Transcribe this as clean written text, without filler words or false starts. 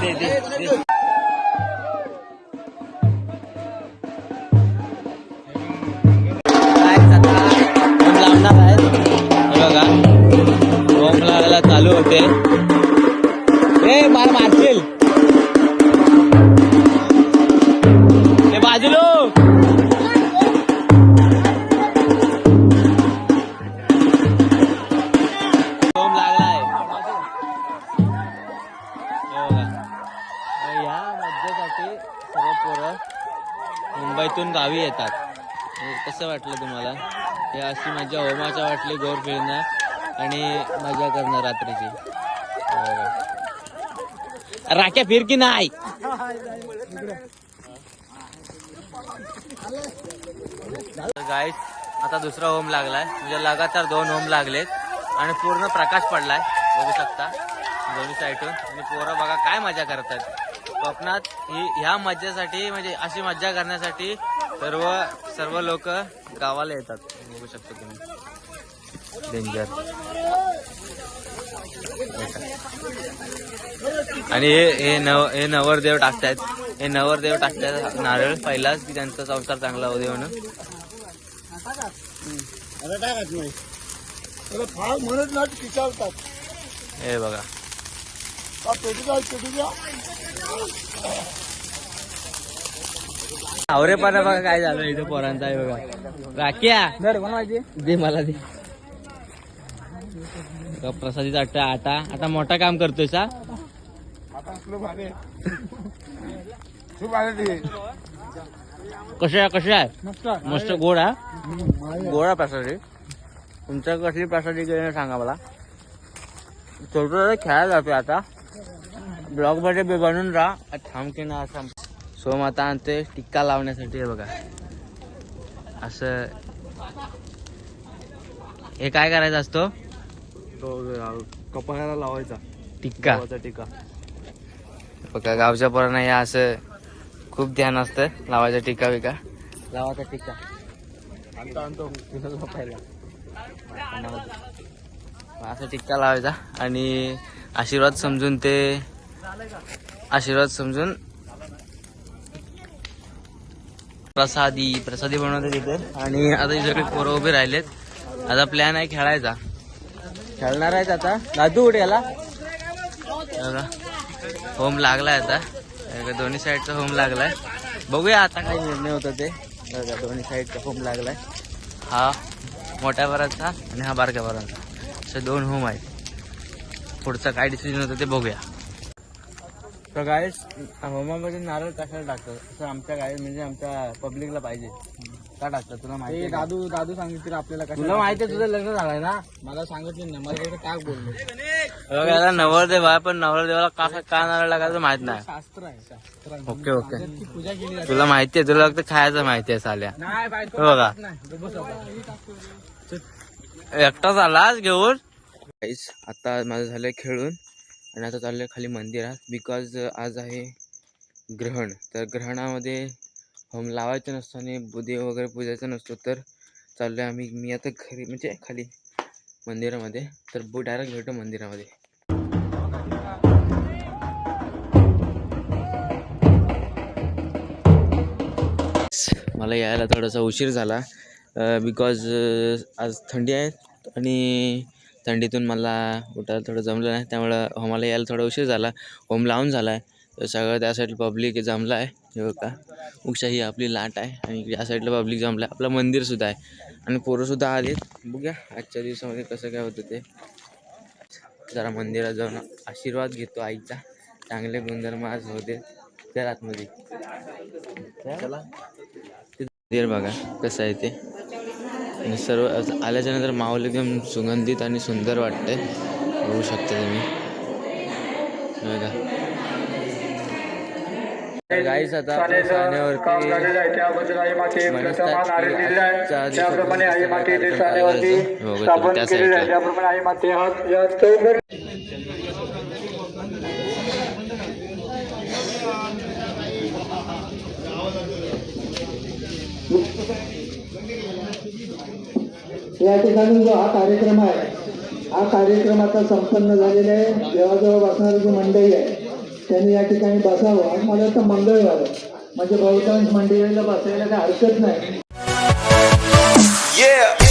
बघा ओम लागायला चालू होते. ए मार मारशील ते बाजूलो. ओम लागलाय. या मज्जेसाठी सर्व पोरं मुंबईतून गावी येतात. कसं वाटलं तुम्हाला? हे अशी मजा होमाच्या वाटली, गोर फिरणं आणि मजा करणं रात्रीची. राख्या फिर की नाही. गाईस आता दुसरा होम लागलाय, म्हणजे लगातार 2 होम लागलेत आणि पूर्ण प्रकाश पडलाय बघू शकता दोन्ही साईडून. आणि पोरं बघा काय मजा करतात कोकणात. ह्या मज्जेसाठी म्हणजे अशी मज्जा करण्यासाठी सर्व लोक गावाला येतात. बघू शकता तुम्ही डेंजर. आणि हे नवरदेव टाकतायत. हे नवरदेव टाकतात नारळ पहिलाच की त्यांचा संसार चांगला होऊ दे म्हणून. हे बघा आवरे पण बघा काय झालं इथं पोरांचा आहे बघा. राख्या दे मला दे. प्रसादीचा आता मोठा काम करतोय सा. कशा आहे मस्त गोड हा. गोडा प्रसादी. तुमच्या कसली प्रसादी गेली सांगा मला. छोटं खेळायला जातोय आता. ब्लॉग मध्ये बनून राहा थांब की ना. असं सोम आता आणते टिक्का लावण्यासाठी. हे बघा असं हे काय करायचं असतो? कपाळाला लावायचा टिक्का. टिक्का बघा गावच्या पोरांना या असं खूप ध्यान असतं लावायचा टिक्का बिका. लावायचा टिक्का आणतो असा टिक्का लावायचा आणि आशीर्वाद समजून प्रसादी बनवते तिथे. आणि आता इथे पोरं उभे राहिलेत. आता प्लॅन आहे खेळायचा. खेळणार आहेत आता. दादू उठ याला. होम लागलाय आता. दोन्ही साईडचा होम लागलाय. बघूया आता काय निर्णय होता ते. दोन्ही साईडचा होम लागलाय. हा मोठ्या बरांचा आणि हा बारक्या बरांचा असे 2 होम आहेत. पुढचा काय डिसिजन होतं ते बघूया. तर गाईस होमामध्ये नारळ कशाला टाकतात असं आमच्या म्हणजे आमच्या पब्लिकला पाहिजे. का टाकतात तुला माहिती? दादू सांगितलं आपल्याला. तुला माहिती आहे तुझं लग्न झालंय ना. मला सांगितलं नाही. मला काय बोललो याला नवरदेव आहे पण नवरदेवाला का नारळ लागायचं माहित नाही. शास्त्र आहे. ओके पूजा केली तुला माहिती आहे. तुला फक्त खायचं माहिती आहे साल्या. बघा एकटाच आलाच घेऊन. आता माझं झालंय खेळून आणि आता चाललंय खाली मंदिरात. बिकॉज आज आहे ग्रहण. तर ग्रहणामध्ये होम लावायचं नसतं आणि देव वगैरे पूजायचं नसतो. तर चाललोय मी आता घरी म्हणजे खाली मंदिरामध्ये. तर डायरेक्ट भेटतो मंदिरामध्ये. मला यायला थोडासा उशीर झाला बिकॉज आज थंडी आहे आणि थंडीतून मला उठायला थोडं जमलं नाही. त्यामुळं होमाला यायला थोडा उशीर झाला. होम लावून झाला आहे. तर सगळं त्या साईडला पब्लिक जमलं आहे. हे बघा उक्षा ही आपली लाट आहे आणि या साईडला पब्लिक जमलं आहे. आपलं मंदिरसुद्धा आहे आणि पोरंसुद्धा आलेत. बघूया आजच्या दिवसामध्ये कसं काय होतं ते. जरा मंदिरात जाऊन आशीर्वाद घेतो आईचा. चांगले गुणधर्म आज होते. त्या आतमध्ये चला. मंदिर बघा कसं आहे ते. आणि सर्व आल्याच्या नंतर माहोल एकदम सुगंधित आणि सुंदर वाटते. बघू शकता तुम्ही बघा. गाईस आता या ठिकाणी जो हा कार्यक्रम आहे, हा कार्यक्रम आता संपन्न झालेला आहे. देवाजवळ बसणारी जी मंडळी आहे त्यांनी या ठिकाणी बसावं. आणि मला वाटतं मंगळवार म्हणजे बहुतांश मंडळीला बसायला काही हरकत नाही. Yeah.